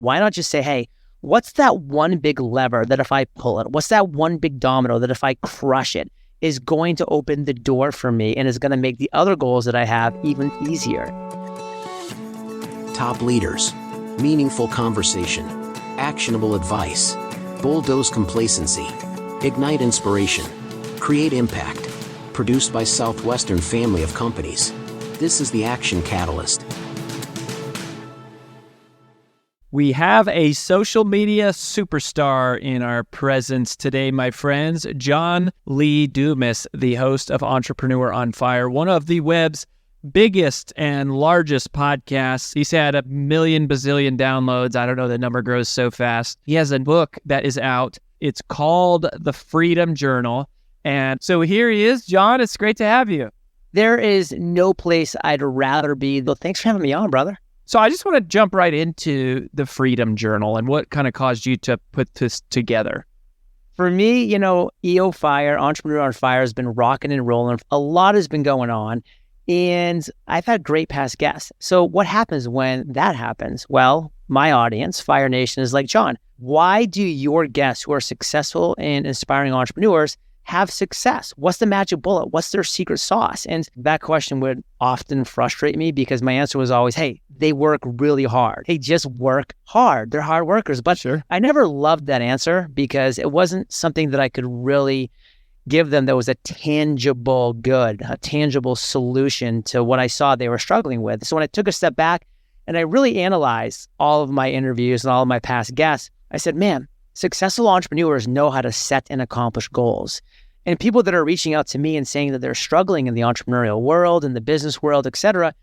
Why not just say, hey, what's that one big lever that if I pull it, what's that one big domino that if I crush it is going to open the door for me and is going to make the other goals that I have even easier? Top leaders, meaningful conversation, actionable advice, bulldoze complacency, ignite inspiration, create impact. Produced by Southwestern family of companies. This is the Action Catalyst. We have a social media superstar in our presence today, my friends. John Lee Dumas, the host of Entrepreneur on Fire, one of the web's biggest and largest podcasts. He's had 1 million bazillion downloads. I don't know, the number grows so fast. He has a book that is out. It's called The Freedom Journal. And so here he is. John, it's great to have you. There is no place I'd rather be. Well, thanks for having me on, brother. So I just want to jump right into the Freedom Journal and what kind of caused you to put this together. For me, EO Fire, Entrepreneur on Fire has been rocking and rolling. A lot has been going on, and I've had great past guests. So what happens when that happens? Well, my audience, Fire Nation, is like, John, why do your guests who are successful and inspiring entrepreneurs have success? What's the magic bullet? What's their secret sauce? And that question would often frustrate me because my answer was always, hey, they work really hard. Hey, just work hard. They're hard workers. But sure, I never loved that answer because it wasn't something that I could really give them that was a tangible good, a tangible solution to what I saw they were struggling with. So when I took a step back and I really analyzed all of my interviews and all of my past guests, I said, man, successful entrepreneurs know how to set and accomplish goals. And people that are reaching out to me and saying that they're struggling in the entrepreneurial world, in the business world, etc.,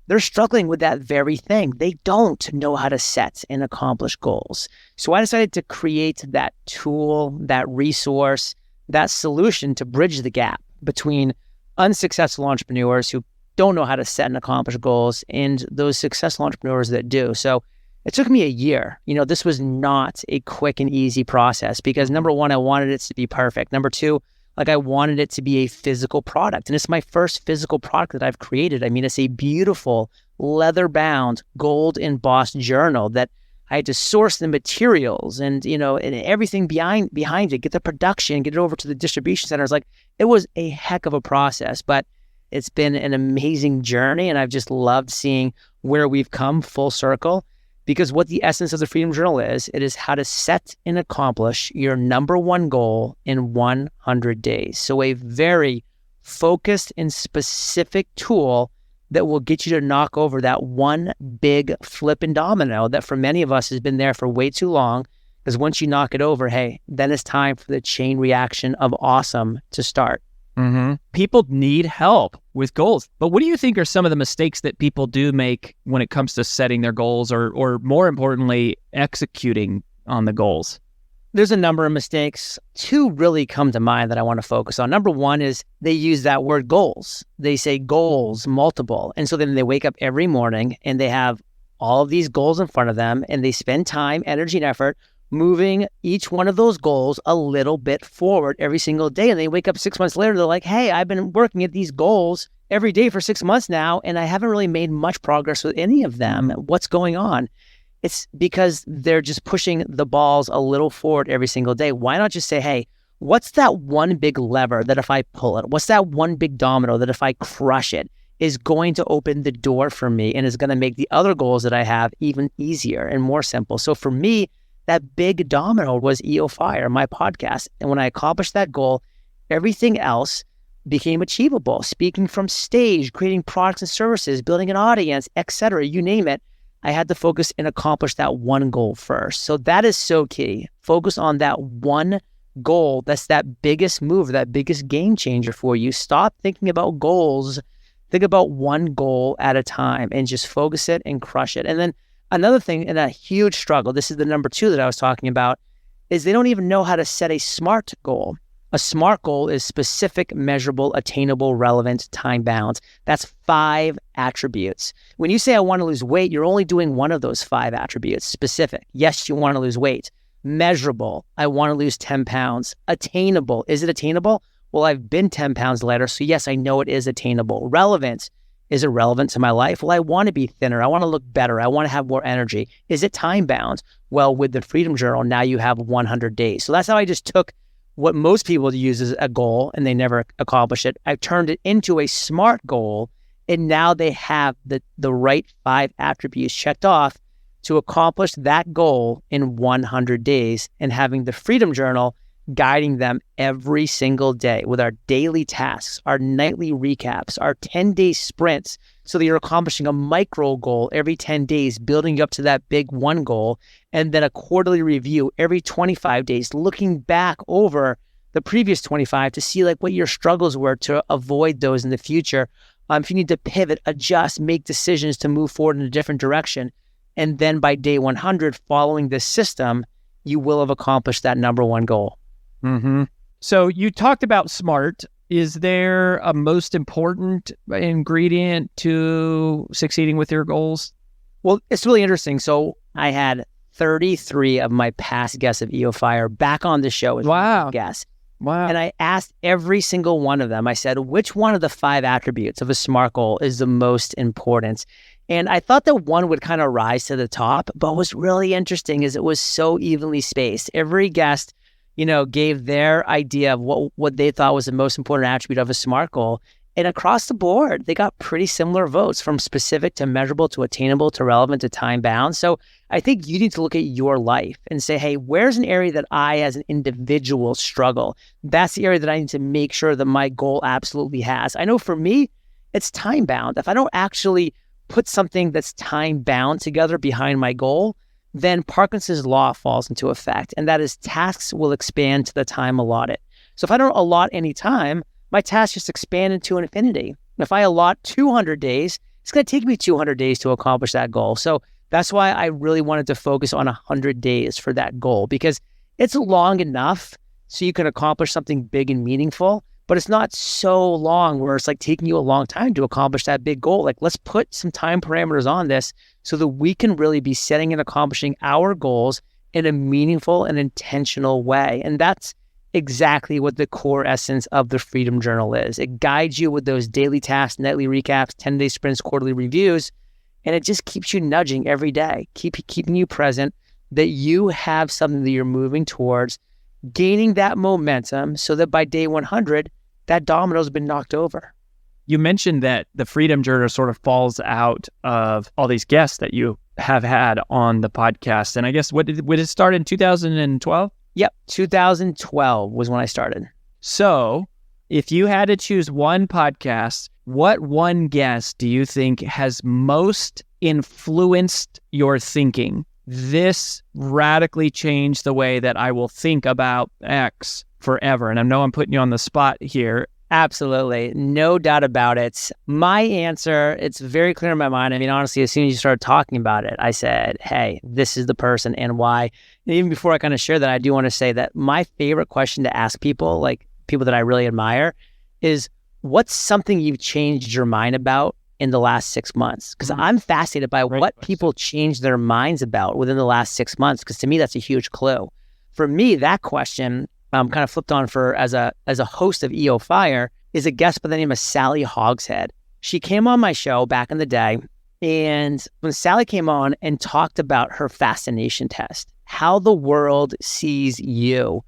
they're struggling with that very thing. They don't know how to set and accomplish goals. So I decided to create that tool, that resource, that solution to bridge the gap between unsuccessful entrepreneurs who don't know how to set and accomplish goals and those successful entrepreneurs that do. So it took me a year. This was not a quick and easy process because number one, I wanted it to be perfect. Number two, I wanted it to be a physical product. And it's my first physical product that I've created. I mean, it's a beautiful leather-bound, gold-embossed journal that I had to source the materials and, and everything behind it, get the production, get it over to the distribution centers. It was a heck of a process, but it's been an amazing journey. And I've just loved seeing where we've come full circle. Because what the essence of the Freedom Journal is, it is how to set and accomplish your number one goal in 100 days. So a very focused and specific tool that will get you to knock over that one big flipping domino that for many of us has been there for way too long. Because once you knock it over, hey, then it's time for the chain reaction of awesome to start. Mm-hmm. People need help with goals. But what do you think are some of the mistakes that people do make when it comes to setting their goals or more importantly, executing on the goals? There's a number of mistakes. Two really come to mind that I want to focus on. Number one is they use that word goals. They say goals, multiple. And so then they wake up every morning and they have all of these goals in front of them and they spend time, energy, and effort moving each one of those goals a little bit forward every single day. And they wake up 6 months later, they're like, hey, I've been working at these goals every day for 6 months now, and I haven't really made much progress with any of them. What's going on? It's because they're just pushing the balls a little forward every single day. Why not just say, hey, what's that one big lever that if I pull it, what's that one big domino that if I crush it is going to open the door for me and is going to make the other goals that I have even easier and more simple. So for me, that big domino was EO Fire, my podcast. And when I accomplished that goal, everything else became achievable. Speaking from stage, creating products and services, building an audience, etc., you name it. I had to focus and accomplish that one goal first. So that is so key. Focus on that one goal. That's that biggest move, that biggest game changer for you. Stop thinking about goals. Think about one goal at a time and just focus it and crush it. And then another thing, and a huge struggle, this is the number two that I was talking about, is they don't even know how to set a SMART goal. A SMART goal is specific, measurable, attainable, relevant, time-bound. That's 5 attributes. When you say I want to lose weight, you're only doing one of those 5 attributes. Specific, yes, you want to lose weight. Measurable, I want to lose 10 pounds. Attainable, is it attainable? Well, I've been 10 pounds lighter, so yes, I know it is attainable. Relevant, Is it relevant to my life? Well, I want to be thinner. I want to look better. I want to have more energy. Is it time bound? Well, with the Freedom Journal, now you have 100 days. So that's how I just took what most people use as a goal and they never accomplish it. I turned it into a SMART goal, and now they have the right 5 attributes checked off to accomplish that goal in 100 days, and having the Freedom Journal guiding them every single day with our daily tasks, our nightly recaps, our 10-day sprints, so that you're accomplishing a micro goal every 10 days, building up to that big one goal, and then a quarterly review every 25 days, looking back over the previous 25 to see like what your struggles were to avoid those in the future. If you need to pivot, adjust, make decisions to move forward in a different direction. And then by day 100, following this system, you will have accomplished that number one goal. Mm-hmm. So you talked about SMART. Is there a most important ingredient to succeeding with your goals? Well, it's really interesting. So I had 33 of my past guests of EO Fire back on the show as guests. Wow. And I asked every single one of them, I said, which one of the 5 attributes of a SMART goal is the most important? And I thought that one would kind of rise to the top, but what's really interesting is it was so evenly spaced. Every guest, gave their idea of what they thought was the most important attribute of a SMART goal. And across the board, they got pretty similar votes, from specific to measurable to attainable to relevant to time bound. So I think you need to look at your life and say, hey, where's an area that I as an individual struggle? That's the area that I need to make sure that my goal absolutely has. I know for me, it's time bound. If I don't actually put something that's time bound together behind my goal, then Parkinson's law falls into effect. And that is, tasks will expand to the time allotted. So if I don't allot any time, my tasks just expand into infinity. And if I allot 200 days, it's going to take me 200 days to accomplish that goal. So that's why I really wanted to focus on 100 days for that goal, because it's long enough so you can accomplish something big and meaningful, but it's not so long where it's like taking you a long time to accomplish that big goal. Like, let's put some time parameters on this so that we can really be setting and accomplishing our goals in a meaningful and intentional way. And that's exactly what the core essence of the Freedom Journal is. It guides you with those daily tasks, nightly recaps, 10-day sprints, quarterly reviews, and it just keeps you nudging every day, keeping you present, that you have something that you're moving towards, gaining that momentum so that by day 100, that domino's been knocked over. You mentioned that the Freedom Journal sort of falls out of all these guests that you have had on the podcast. And I guess, would it start in 2012? Yep, 2012 was when I started. So if you had to choose one podcast, what one guest do you think has most influenced your thinking? This radically changed the way that I will think about X forever. And I know I'm putting you on the spot here. Absolutely. No doubt about it. My answer, it's very clear in my mind. I mean, honestly, as soon as you started talking about it, I said, hey, this is the person and why. And even before I kind of share that, I do want to say that my favorite question to ask people, like people that I really admire, is what's something you've changed your mind about in the last 6 months? Because I'm fascinated by what people change their minds about within the last 6 months, because to me, that's a huge clue. For me, that question kind of flipped on for as a host of EO Fire is a guest by the name of Sally Hogshead. She came on my show back in the day, and when Sally came on and talked about her fascination test, how the world sees you,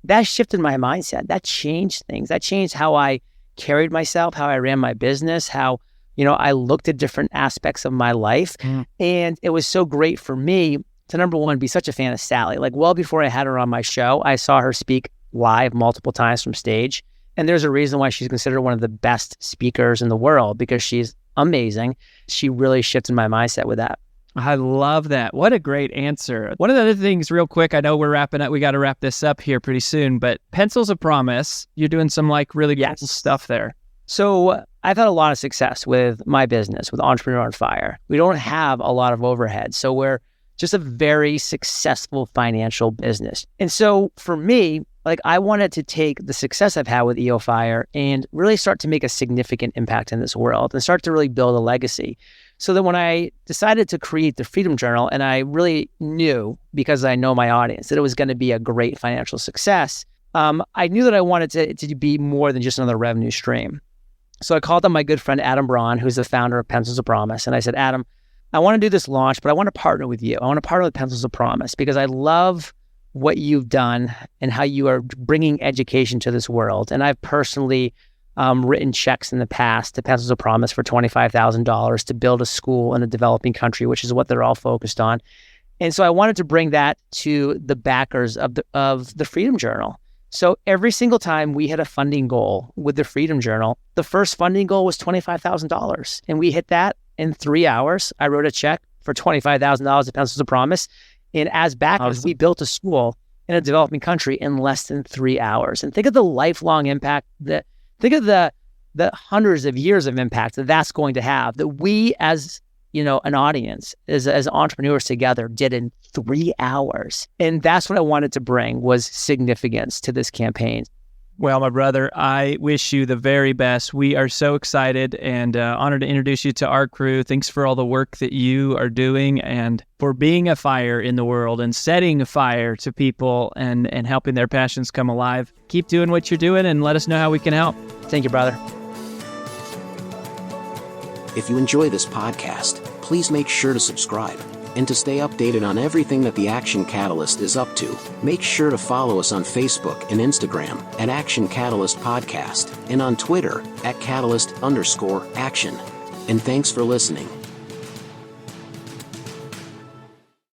that shifted my mindset. That changed things. That changed how I carried myself, how I ran my business, how I looked at different aspects of my life. And it was so great for me to, number one, be such a fan of Sally. Like, well before I had her on my show, I saw her speak live multiple times from stage. And there's a reason why she's considered one of the best speakers in the world, because she's amazing. She really shifted my mindset with that. I love that. What a great answer. One of the other things, real quick, I know we're wrapping up. We got to wrap this up here pretty soon, but Pencils of Promise, you're doing some really cool stuff there. So I've had a lot of success with my business, with Entrepreneur on Fire. We don't have a lot of overhead. So we're just a very successful financial business. And so for me, I wanted to take the success I've had with EO Fire and really start to make a significant impact in this world and start to really build a legacy. So that when I decided to create the Freedom Journal, and I really knew, because I know my audience, that it was going to be a great financial success, I knew that I wanted it to be more than just another revenue stream. So I called up my good friend, Adam Braun, who's the founder of Pencils of Promise. And I said, Adam, I want to do this launch, but I want to partner with you. I want to partner with Pencils of Promise because I love what you've done and how you are bringing education to this world. And I've personally written checks in the past to Pencils of Promise for $25,000 to build a school in a developing country, which is what they're all focused on. And so I wanted to bring that to the backers of the Freedom Journal. So every single time we hit a funding goal with the Freedom Journal, the first funding goal was $25,000. And we hit that in 3 hours. I wrote a check for $25,000 to Pencils of Promise. And as backers, we built a school in a developing country in less than 3 hours. And think of the lifelong impact think of the hundreds of years of impact that's going to have, that we as an audience, as entrepreneurs together, did in 3 hours. And that's what I wanted to bring, was significance to this campaign. Well, my brother, I wish you the very best. We are so excited and honored to introduce you to our crew. Thanks for all the work that you are doing and for being a fire in the world and setting fire to people and helping their passions come alive. Keep doing what you're doing and let us know how we can help. Thank you, brother. If you enjoy this podcast, please make sure to subscribe. And to stay updated on everything that the Action Catalyst is up to, make sure to follow us on Facebook and Instagram at Action Catalyst Podcast and on Twitter at Catalyst_Action. And thanks for listening.